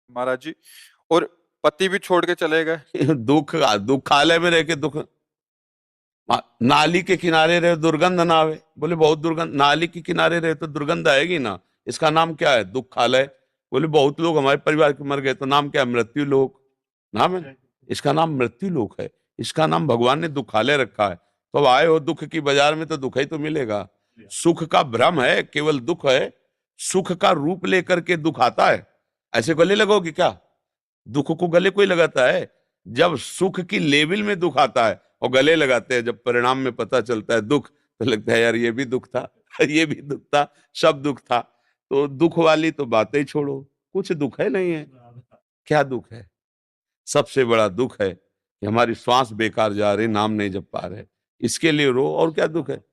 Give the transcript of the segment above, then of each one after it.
महाराज जी, और पति भी छोड़ के चले गए। दुखालय में रह के दुख, नाली के किनारे रहे दुर्गंध ना आवे, बोले बहुत दुर्गंध, नाली के किनारे रहे तो दुर्गंध आएगी ना, इसका नाम क्या है? दुखालय। बोले बहुत लोग हमारे परिवार के मर गए, तो नाम क्या है? मृत्यु लोक नाम है, इसका नाम मृत्यु लोक है, इसका नाम भगवान ने दुखालय रखा है। तो अब आए हो दुख की बाजार में तो दुख ही तो मिलेगा। सुख का भ्रम है, केवल दुख है, सुख का रूप लेकर के दुख आता है। ऐसे गले लगोगे क्या? दुख को गले कोई लगाता है? जब सुख की लेवल में दुख आता है और गले लगाते हैं, जब परिणाम में पता चलता है दुख, तो लगता है यार ये भी दुख था, ये भी दुख था, सब दुख था। तो दुख वाली तो बातें ही छोड़ो, कुछ दुख है नहीं है। क्या दुख है? सबसे बड़ा दुख है कि हमारी श्वास बेकार जा रही, नाम नहीं जप पा रहे, इसके लिए रो। और क्या दुख है?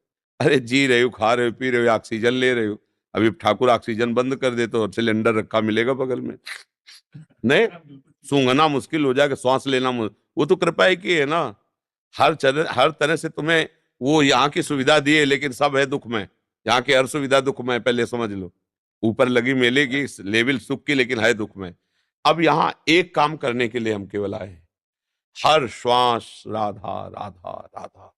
अरे जी रहे हो, खा रहे हो, पी रहे हो, ऑक्सीजन ले रहे हो। अभी ठाकुर ऑक्सीजन बंद कर दे तो सिलेंडर रखा मिलेगा बगल में, नहीं सूंघना मुश्किल हो जाएगा, श्वास लेना वो तो कृपा ही की है ना। हर तरह से तुम्हें वो यहाँ की सुविधा दी है, लेकिन सब है दुख में। यहाँ की हर सुविधा दुख में, पहले समझ लो। ऊपर लगी मेले की लेवल सुख की, लेकिन है दुख में। अब यहाँ एक काम करने के लिए हम केवल आए हैं, हर श्वास राधा राधा राधा।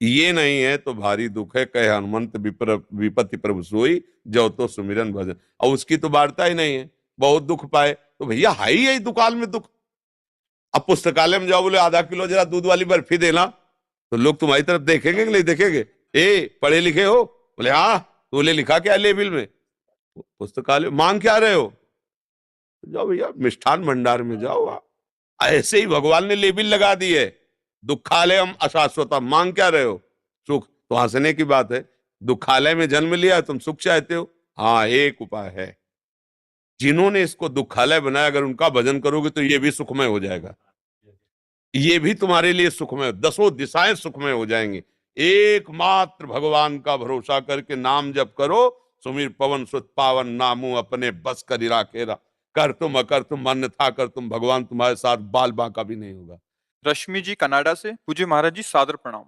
ये नहीं है तो भारी दुख है, कहे हनुमंत विपत्ति प्रभु सोई, जो तो सुमिरन भजन। और उसकी तो वार्ता ही नहीं है, बहुत दुख पाए तो भैया है ही यही दुकाल में दुख। अब पुस्तकालय में जाओ, बोले आधा किलो जरा दूध वाली बर्फी देना, तो लोग तुम्हारी तरफ देखेंगे कि नहीं देखेंगे? ए पढ़े लिखे हो? बोले हाँ। तो लिखा क्या लेबिल में? पुस्तकालय मांग क्या रहे हो? जाओ भैया मिष्ठान भंडार में जाओ। ऐसे ही भगवान ने लेबिल लगा दी है, दुखालयम अशाश्वतम। मांग क्या रहे हो? सुख। तो हंसने की बात है, दुखालय में जन्म लिया तुम सुख चाहते हो? हाँ एक उपाय है, जिन्होंने इसको दुखालय बनाया, अगर उनका भजन करोगे तो ये भी सुखमय हो जाएगा, ये भी तुम्हारे लिए सुखमय, दसों दिशाएं सुखमय हो जाएंगी। एकमात्र भगवान का भरोसा करके नाम जप करो, सुमिर पवन सुत पावन, नामू अपने बस कर राखेरा। कर तुम अकर तुम अन्यथा कर तुम, भगवान तुम्हारे साथ बाल बांका भी नहीं होगा। रश्मि जी कनाडा से, पूज्य महाराज जी सादर प्रणाम।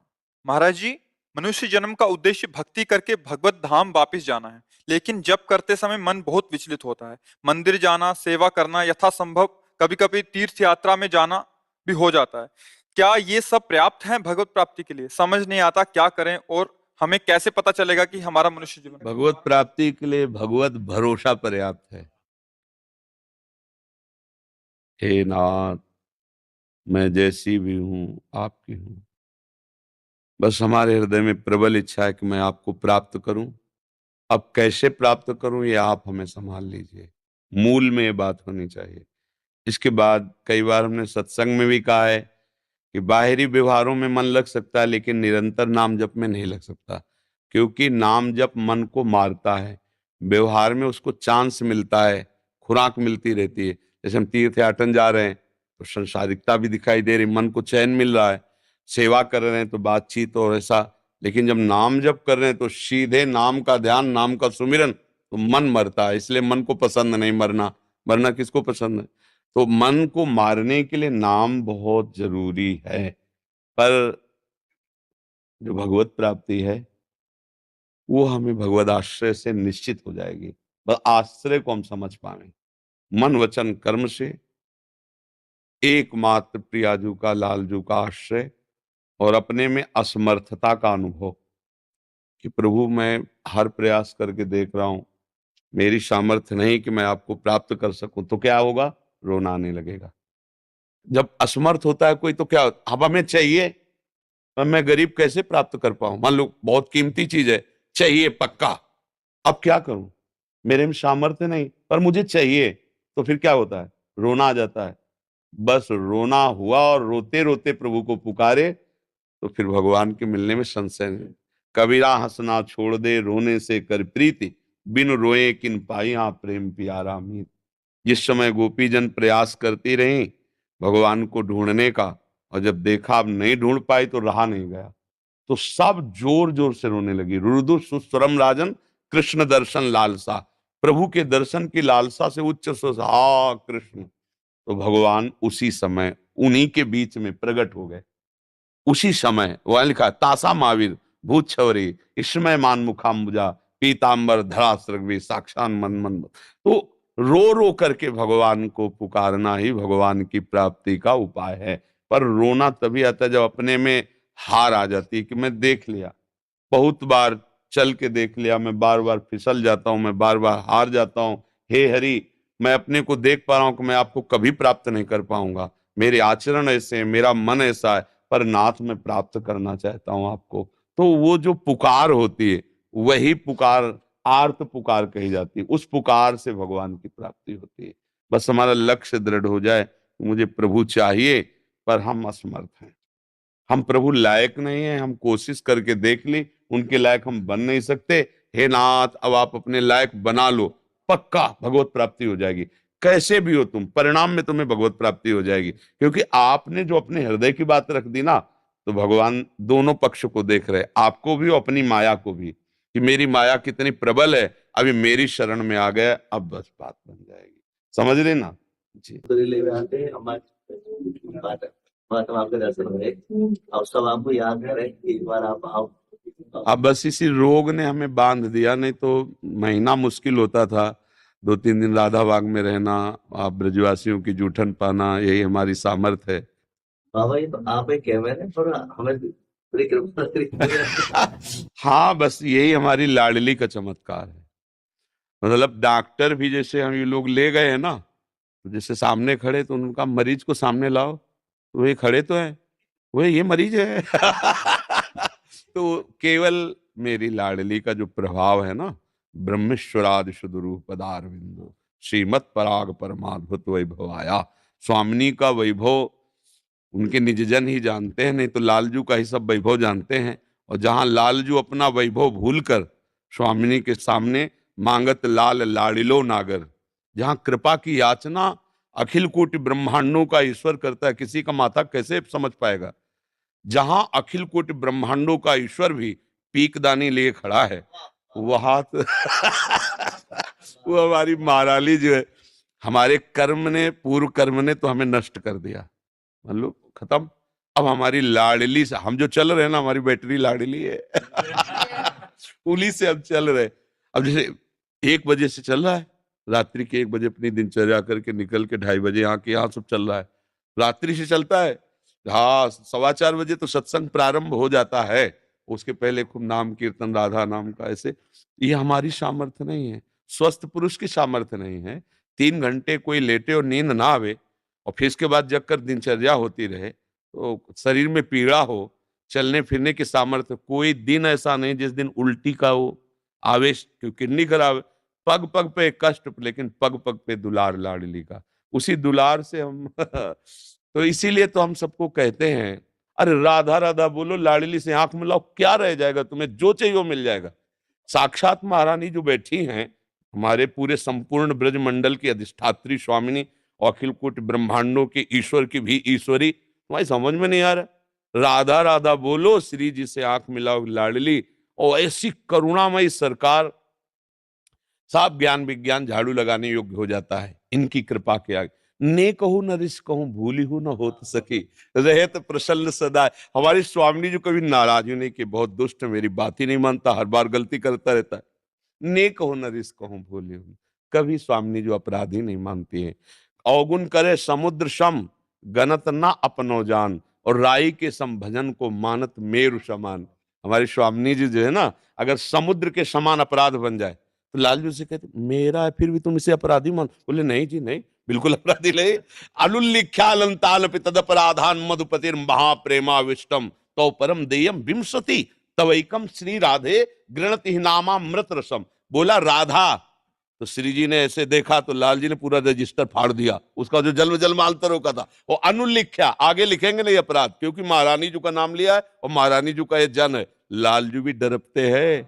महाराज जी, मनुष्य जन्म का उद्देश्य भक्ति करके भगवत धाम वापिस जाना है, लेकिन जब करते समय मन बहुत विचलित होता है। मंदिर जाना, सेवा करना यथासंभव, कभी कभी तीर्थ यात्रा में जाना भी हो जाता है। क्या ये सब पर्याप्त है भगवत प्राप्ति के लिए? समझ नहीं आता क्या करें, और हमें कैसे पता चलेगा कि हमारा मनुष्य जीवन भगवत प्राप्ति के लिए भगवत भरोसा पर्याप्त है। हे नाथ, मैं जैसी भी हूं आपकी हूं, बस हमारे हृदय में प्रबल इच्छा है कि मैं आपको प्राप्त करूं। अब कैसे प्राप्त करूं ये आप हमें संभाल लीजिए, मूल में ये बात होनी चाहिए। इसके बाद कई बार हमने सत्संग में भी कहा है कि बाहरी व्यवहारों में मन लग सकता है, लेकिन निरंतर नाम जप में नहीं लग सकता, क्योंकि नाम जप मन को मारता है। व्यवहार में उसको चांस मिलता है, खुराक मिलती रहती है। जैसे हम तीर्थ याटन जा रहे हैं तो संसारिकता भी दिखाई दे रही, मन को चैन मिल रहा है। सेवा कर रहे हैं तो बातचीत और ऐसा, लेकिन जब नाम जप कर रहे हैं तो सीधे नाम का ध्यान, नाम का सुमिरन, तो मन मरता है। इसलिए मन को पसंद नहीं मरना। मरना किसको पसंद है? तो मन को मारने के लिए नाम बहुत जरूरी है। पर जो भगवत प्राप्ति है वो हमें भगवत आश्रय से निश्चित हो जाएगी। बस आश्रय को हम समझ पाए, मन वचन कर्म से एकमात्र प्रियाजू का, लालजू का आश्रय, और अपने में असमर्थता का अनुभव कि प्रभु मैं हर प्रयास करके देख रहा हूं, मेरी सामर्थ्य नहीं कि मैं आपको प्राप्त कर सकूं। तो क्या होगा? रोना आने लगेगा। जब असमर्थ होता है कोई तो क्या, अब हमें चाहिए पर मैं गरीब कैसे प्राप्त कर पाऊं? मान लो बहुत कीमती चीज है, चाहिए पक्का, अब क्या करूं? मेरे में सामर्थ्य नहीं पर मुझे चाहिए। तो फिर क्या होता है? रोना आ जाता है। बस रोना हुआ और रोते रोते प्रभु को पुकारे तो फिर भगवान के मिलने में संशय नहीं। कबीरा हंसना छोड़ दे, रोने से कर प्रीति, बिन रोए किन पाई प्रेम प्यारा मीत। जिस समय गोपी जन प्रयास करती रही भगवान को ढूंढने का, और जब देखा अब नहीं ढूंढ पाई तो रहा नहीं गया, तो सब जोर जोर से रोने लगी। रुदु सुस्वरम राजन, कृष्ण दर्शन लालसा। प्रभु के दर्शन की लालसा से उच्च स्वर हा कृष्ण। तो भगवान उसी समय उन्हीं के बीच में प्रकट हो गए। उसी समय वह लिखा तासा महावीर भूत छवरी इसमय मान मुखाम्बुजा, पीतांबर धरा सृग्वी साक्षान मन मन। तो रो रो करके भगवान को पुकारना ही भगवान की प्राप्ति का उपाय है। पर रोना तभी आता है जब अपने में हार आ जाती है कि मैं देख लिया, बहुत बार चल के देख लिया, मैं बार बार फिसल जाता हूं, मैं बार बार हार जाता हूं। हे हरि, मैं अपने को देख पा रहा हूं कि मैं आपको कभी प्राप्त नहीं कर पाऊंगा, मेरे आचरण ऐसे हैं, मेरा मन ऐसा है, पर नाथ मैं प्राप्त करना चाहता हूं आपको। तो वो जो पुकार होती है, वही पुकार आर्त पुकार कही जाती है। उस पुकार से भगवान की प्राप्ति होती है। बस हमारा लक्ष्य दृढ़ हो जाए, मुझे प्रभु चाहिए, पर हम असमर्थ हैं, हम प्रभु लायक नहीं है। हम कोशिश करके देख ली, उनके लायक हम बन नहीं सकते। हे नाथ, अब आप अपने लायक बना लो, पक्का भगवत प्राप्ति हो जाएगी। कैसे भी हो तुम, परिणाम में तुम्हें भगवत प्राप्ति हो जाएगी, क्योंकि आपने जो अपने हृदय की बात रख दी ना, तो भगवान दोनों पक्ष को देख रहे, आपको भी और अपनी माया को भी, कि मेरी माया कितनी प्रबल है, अभी मेरी शरण में आ गया, अब बस बात बन जाएगी। समझ रहे ना जी। महात्मा आपके दर्शन हुए, अब सब आपको याद है कि एक बार आप आओ। अब बस इसी रोग ने हमें बांध दिया, नहीं तो महीना मुश्किल होता था, 2-3 दिन राधा बाग में रहना, आप ब्रजवासियों की जूठन पाना, यही हमारी सामर्थ है। बाबा ये तो आप ही कह रहे हैं, पर हमें बड़ी कृपा करिए। हाँ, बस यही हमारी लाडली का चमत्कार है। मतलब डॉक्टर भी, जैसे हम ये लोग ले गए हैं ना, तो जैसे सामने खड़े तो उनका मरीज को सामने लाओ, तो ये खड़े तो है, वो ये मरीज है। तो केवल मेरी लाडली का जो प्रभाव है ना, ब्रह्मेश्वरादि सुदरूप पदारविंदो श्रीमत पराग परमाद्भुत वैभव आया। स्वामिनी का वैभव उनके निजजन ही जानते हैं, नहीं तो लालजू का ही सब वैभव जानते हैं। और जहां लालजू अपना वैभव भूलकर स्वामिनी के सामने मांगत लाल लाडिलो नागर, जहां कृपा की याचना अखिल कोटि ब्रह्मांडों का ईश्वर करता है, किसी का माथा कैसे समझ पाएगा। जहां अखिल कोटि ब्रह्मांडों का ईश्वर भी पीकदानी लिए खड़ा है, वहां तो वो हमारी महारानी जो है, हमारे कर्म ने, पूर्व कर्म ने तो हमें नष्ट कर दिया, मान लो खत्म। अब हमारी लाडली से हम जो चल रहे हैं ना, हमारी बैटरी लाडली है। उन्हीं से अब चल रहे। अब जैसे 1 बजे से चल रहा है, रात्रि के 1 बजे अपनी दिनचर्या करके निकल के 2:30 बजे यहाँ के यहाँ सब चल रहा है, रात्रि से चलता है। हाँ, 4:15 बजे तो सत्संग प्रारंभ हो जाता है, उसके पहले खूब नाम कीर्तन राधा नाम का, ऐसे। ये हमारी सामर्थ्य नहीं है, स्वस्थ पुरुष की सामर्थ्य नहीं है। 3 घंटे कोई लेटे और नींद ना आवे, और फिर इसके बाद जगकर दिनचर्या होती रहे, तो शरीर में पीड़ा हो, चलने फिरने की सामर्थ्य, कोई दिन ऐसा नहीं जिस दिन उल्टी का हो, आवेश, क्योंकि किडनी खराब, पग पग पे कष्ट, लेकिन पग पग पे दुलार लाडली का, उसी दुलार से हम तो इसीलिए तो हम सबको कहते हैं, अरे राधा राधा बोलो, लाडली से आंख मिलाओ, क्या रह जाएगा, तुम्हें जो चाहिए वो मिल जाएगा। साक्षात महारानी जो बैठी हैं, हमारे पूरे संपूर्ण ब्रज मंडल की अधिष्ठात्री स्वामिनी, और अखिल कोटि ब्रह्मांडों के ईश्वर की भी ईश्वरी, तुम्हारी समझ में नहीं आ रहा। राधा राधा बोलो, श्री जी से आंख मिलाओ लाडली, और ऐसी करुणामयी सरकार, साफ ज्ञान विज्ञान झाड़ू लगाने योग्य हो जाता है इनकी कृपा के आगे। ने कहूं न रिस कहूं, भूली हूं न होत सकी, रहे तो प्रसन्न सदा। हमारी स्वामिनी जो कभी नाराज ही नहीं कि बहुत दुष्ट, मेरी बात ही नहीं मानता, हर बार गलती करता रहता है। ने कहूं न रिस कहूं, भूली हूं, कभी स्वामिनी जो अपराधी नहीं मानती है। अवगुण करे समुद्र सम, गणत ना अपनो जान, और राई के सम भजन को मानत मेरु समान। हमारी स्वामिनी जी जो है ना, अगर समुद्र के समान अपराध बन जाए, तो लालजू से कहते मेरा है, फिर भी तुम इसे अपराधी मान। बोले नहीं जी नहीं, बिल्कुल अपराधी नहीं। अलुल्लिख्यालंताल तदपराधान मधुपतिर महाप्रेमाविष्टम, तो परम देयम विंशति तवैकम श्री राधे गृणति ही नामामृत रसम। बोला राधा, तो श्री जी ने ऐसे देखा तो लाल जी ने पूरा रजिस्टर फाड़ दिया, उसका जो जन्म जन्मांतर रोका था वो अनुलिख्या, आगे लिखेंगे नहीं अपराध, क्योंकि महारानी जी का नाम लिया है और महारानी जी का ये जन है। लालजू भी डरपते हैं,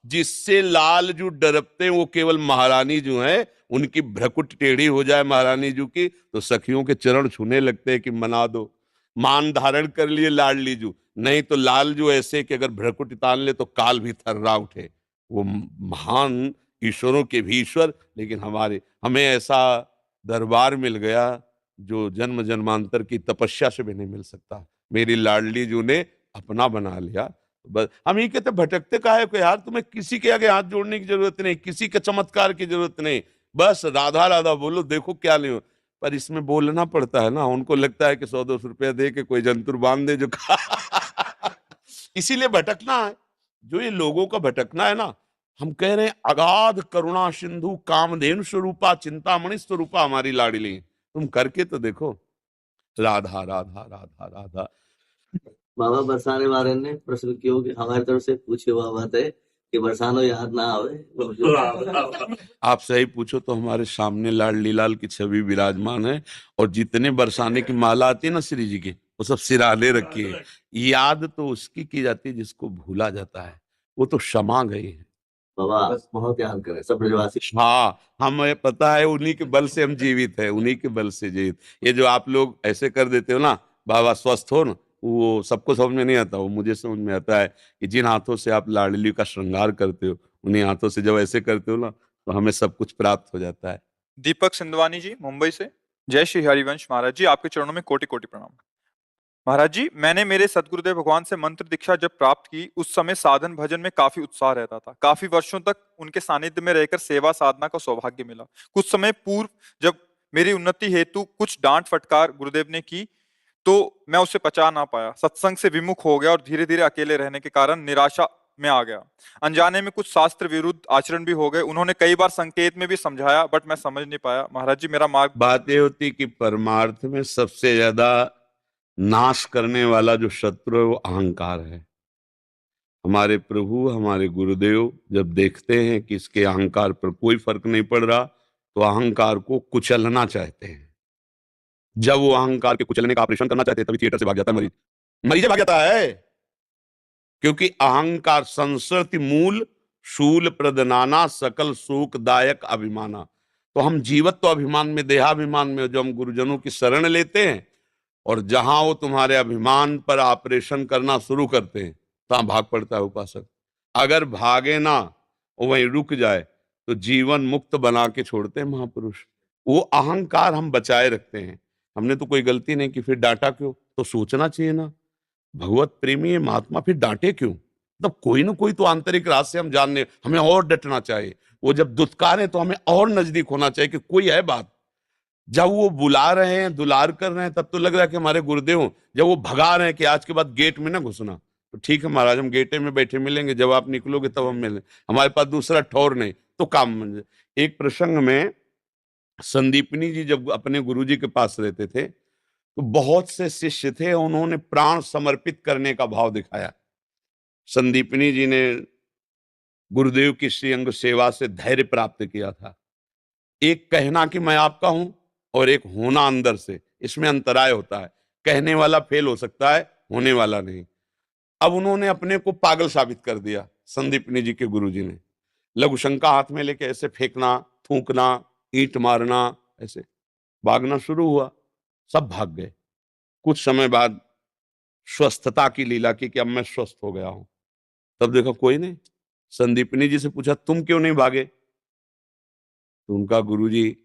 जिससे लालजू डरपते हैं वो केवल महारानी जो है, उनकी भ्रकुट टेढ़ी हो जाए महारानी जी की, तो सखियों के चरण छूने लगते हैं कि मना दो। मान धारण कर लिए लाडली जू, नहीं तो लालजू ऐसे कि अगर भ्रकुट तान ले तो काल भी थर्रा उठे। वो महान ईश्वरों के भी ईश्वर, लेकिन हमें ऐसा दरबार मिल गया जो जन्म जन्मांतर की तपस्या से भी नहीं मिल सकता। मेरी लाडली जू ने अपना बना लिया। बस हम ये कहते भटकते काहे को यार, तुम्हें किसी के आगे हाथ जोड़ने की जरूरत नहीं, किसी के चमत्कार की जरूरत नहीं। बस राधा राधा बोलो, देखो क्या नहीं हो। पर इसमें बोलना पड़ता है ना, उनको लगता है कि 100-200 रुपया दे के कोई जंतुर बांध दे जो इसीलिए भटकना है, जो ये लोगों का भटकना है ना। हम कह रहे हैं अगाध करुणा सिंधु कामधेनु स्वरूपा चिंतामणि स्वरूपा हमारी लाडली, तुम करके तो देखो। राधा राधा राधा राधा। बाबा बरसाने वाले ने प्रश्न किया कि हमारी तरफ से पूछे हुआ बात है कि बरसानो याद ना आवे। आप सही पूछो तो हमारे सामने लाडली लाल की छवि विराजमान है, और जितने बरसाने की माला आती है ना श्री जी की, वो सब सिराने रखी है। याद तो उसकी की जाती है जिसको भूला जाता है, वो तो क्षमा गई है। बाबा बहुत याद करें सब ब्रजवासी। हाँ, हमें पता है उन्हीं के बल से हम जीवित है, उन्हीं के बल से जीवित। ये जो आप लोग ऐसे कर देते हो ना, बाबा स्वस्थ हो ना, वो सबको समझ में नहीं आता, वो मुझे समझ में आता है कि जिन हाथों से आप लाडली का श्रृंगार करते हो, उन्हीं हाथों से जब ऐसे करते हो ना, तो हमें सब कुछ प्राप्त हो जाता है। दीपक सिंधवानी जी मुंबई से, जय श्री हरिवंश महाराज जी, आपके चरणों में कोटि कोटि प्रणाम। महाराज जी, मैंने मेरे सदगुरुदेव भगवान से मंत्र दीक्षा जब प्राप्त की, उस समय साधन भजन में काफी उत्साह रहता था। काफी वर्षों तक उनके सानिध्य में रहकर सेवा साधना का सौभाग्य मिला। कुछ समय पूर्व जब मेरी उन्नति हेतु कुछ डांट फटकार गुरुदेव ने की, तो मैं उसे पचा ना पाया, सत्संग से विमुख हो गया और धीरे धीरे अकेले रहने के कारण निराशा में आ गया। अनजाने में कुछ शास्त्र विरुद्ध आचरण भी हो गए। उन्होंने कई बार संकेत में भी समझाया, बट मैं समझ नहीं पाया। महाराज जी, मेरा मार्ग बात ये होती कि परमार्थ में सबसे ज्यादा नाश करने वाला जो शत्रु है वो अहंकार है। हमारे प्रभु हमारे गुरुदेव जब देखते हैं कि इसके अहंकार पर कोई फर्क नहीं पड़ रहा, तो अहंकार को कुचलना चाहते हैं। जब वो अहंकार के कुचलने का ऑपरेशन करना चाहते हैं, तभी थिएटर से भाग जाता है मरीज, मरीज भाग जाता है। क्योंकि अहंकार संसर्ति मूल शूल प्रदनाना सकल शोकदायक अभिमाना। तो हम जीवत्व अभिमान में, देहाभिमान में जो हम गुरुजनों की शरण लेते हैं, और जहां वो तुम्हारे अभिमान पर ऑपरेशन करना शुरू करते हैं, तहां भाग पड़ता है उपासक। अगर भागे ना, वो वहीं रुक जाए, तो जीवन मुक्त बना के छोड़ते हैं महापुरुष। वो अहंकार हम बचाए रखते हैं। हमने तो कोई गलती नहीं की, फिर डांटा क्यों? तो सोचना चाहिए ना, भगवत प्रेमी है महात्मा, फिर डांटे क्यों? मतलब कोई ना कोई तो आंतरिक राज से हम जानने, हमें और डटना चाहिए। वो जब दुत्कारे तो हमें और नजदीक होना चाहिए कि कोई है बात। जब वो बुला रहे हैं, दुलार कर रहे हैं, तब तो लग रहा है कि हमारे गुरुदेव। जब वो भगा रहे हैं कि आज के बाद गेट में ना घुसना, तो ठीक है महाराज, हम गेटे में बैठे मिलेंगे, जब आप निकलोगे तब हम मिलें, हमारे पास दूसरा ठौर नहीं, तो काम मंजे। एक प्रसंग में संदीपनी जी जब अपने गुरुजी के पास रहते थे, तो बहुत से शिष्य थे, उन्होंने प्राण समर्पित करने का भाव दिखाया। संदीपनी जी ने गुरुदेव की श्रीअंग सेवा से धैर्य प्राप्त किया था। एक कहना कि मैं आपका हूं, और एक होना अंदर से, इसमें अंतराय होता है। कहने वाला फेल हो सकता है, होने वाला नहीं। अब उन्होंने अपने को पागल साबित कर दिया, संदीपनी जी के गुरुजी ने। लघुशंका हाथ में लेके ऐसे फेंकना, थूकना, ईंट मारना, ऐसे भागना शुरू हुआ। सब भाग गए। कुछ समय बाद स्वस्थता की लीला की कि अब मैं स्वस्थ हो गया हूं। तब देखा कोई नहीं। संदीपनी जी से पूछा, तुम क्यों नहीं भागे? तो उनका गुरुजी,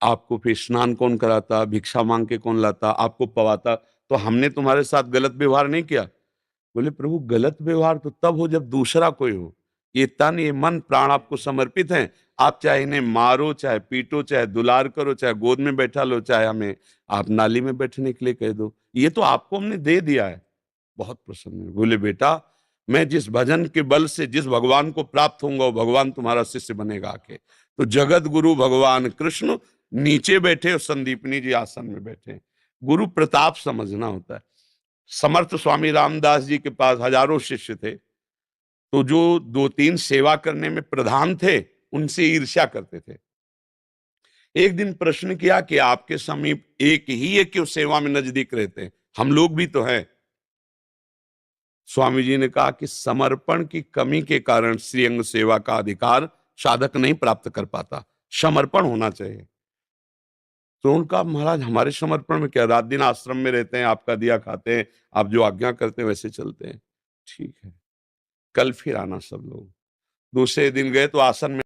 आपको फिर स्नान कौन कराता, भिक्षा मांग के कौन लाता, आपको पवाता, तो हमने तुम्हारे साथ गलत व्यवहार नहीं किया। बोले, प्रभु गलत व्यवहार तो तब हो जब दूसरा कोई हो। ये तन ये मन प्राण आपको समर्पित हैं। आप चाहे इन्हें मारो, चाहे पीटो, चाहे दुलार करो, चाहे गोद में बैठा लो, चाहे हमें आप नाली में बैठने के लिए कह दो, ये तो आपको हमने दे दिया है। बहुत प्रसन्न हुए। बोले, बेटा, मैं जिस भजन के बल से जिस भगवान को प्राप्त होऊंगा, वो भगवान तुम्हारा शिष्य बनेगा आके। तो जगत गुरु भगवान कृष्ण नीचे बैठे और संदीपनी जी आसन में बैठे। गुरु प्रताप समझना होता है। समर्थ स्वामी रामदास जी के पास हजारों शिष्य थे, तो जो 2-3 सेवा करने में प्रधान थे, उनसे ईर्ष्या करते थे। एक दिन प्रश्न किया कि आपके समीप एक ही है क्यों सेवा में नजदीक रहते हैं, हम लोग भी तो हैं। स्वामी जी ने कहा कि समर्पण की कमी के कारण श्रीअंग सेवा का अधिकार साधक नहीं प्राप्त कर पाता, समर्पण होना चाहिए। तो उनका, महाराज हमारे समर्पण में क्या, रात दिन आश्रम में रहते हैं, आपका दिया खाते हैं, आप जो आज्ञा करते हैं वैसे चलते हैं। ठीक है, कल फिर आना सब लोग। दूसरे दिन गए तो आसन में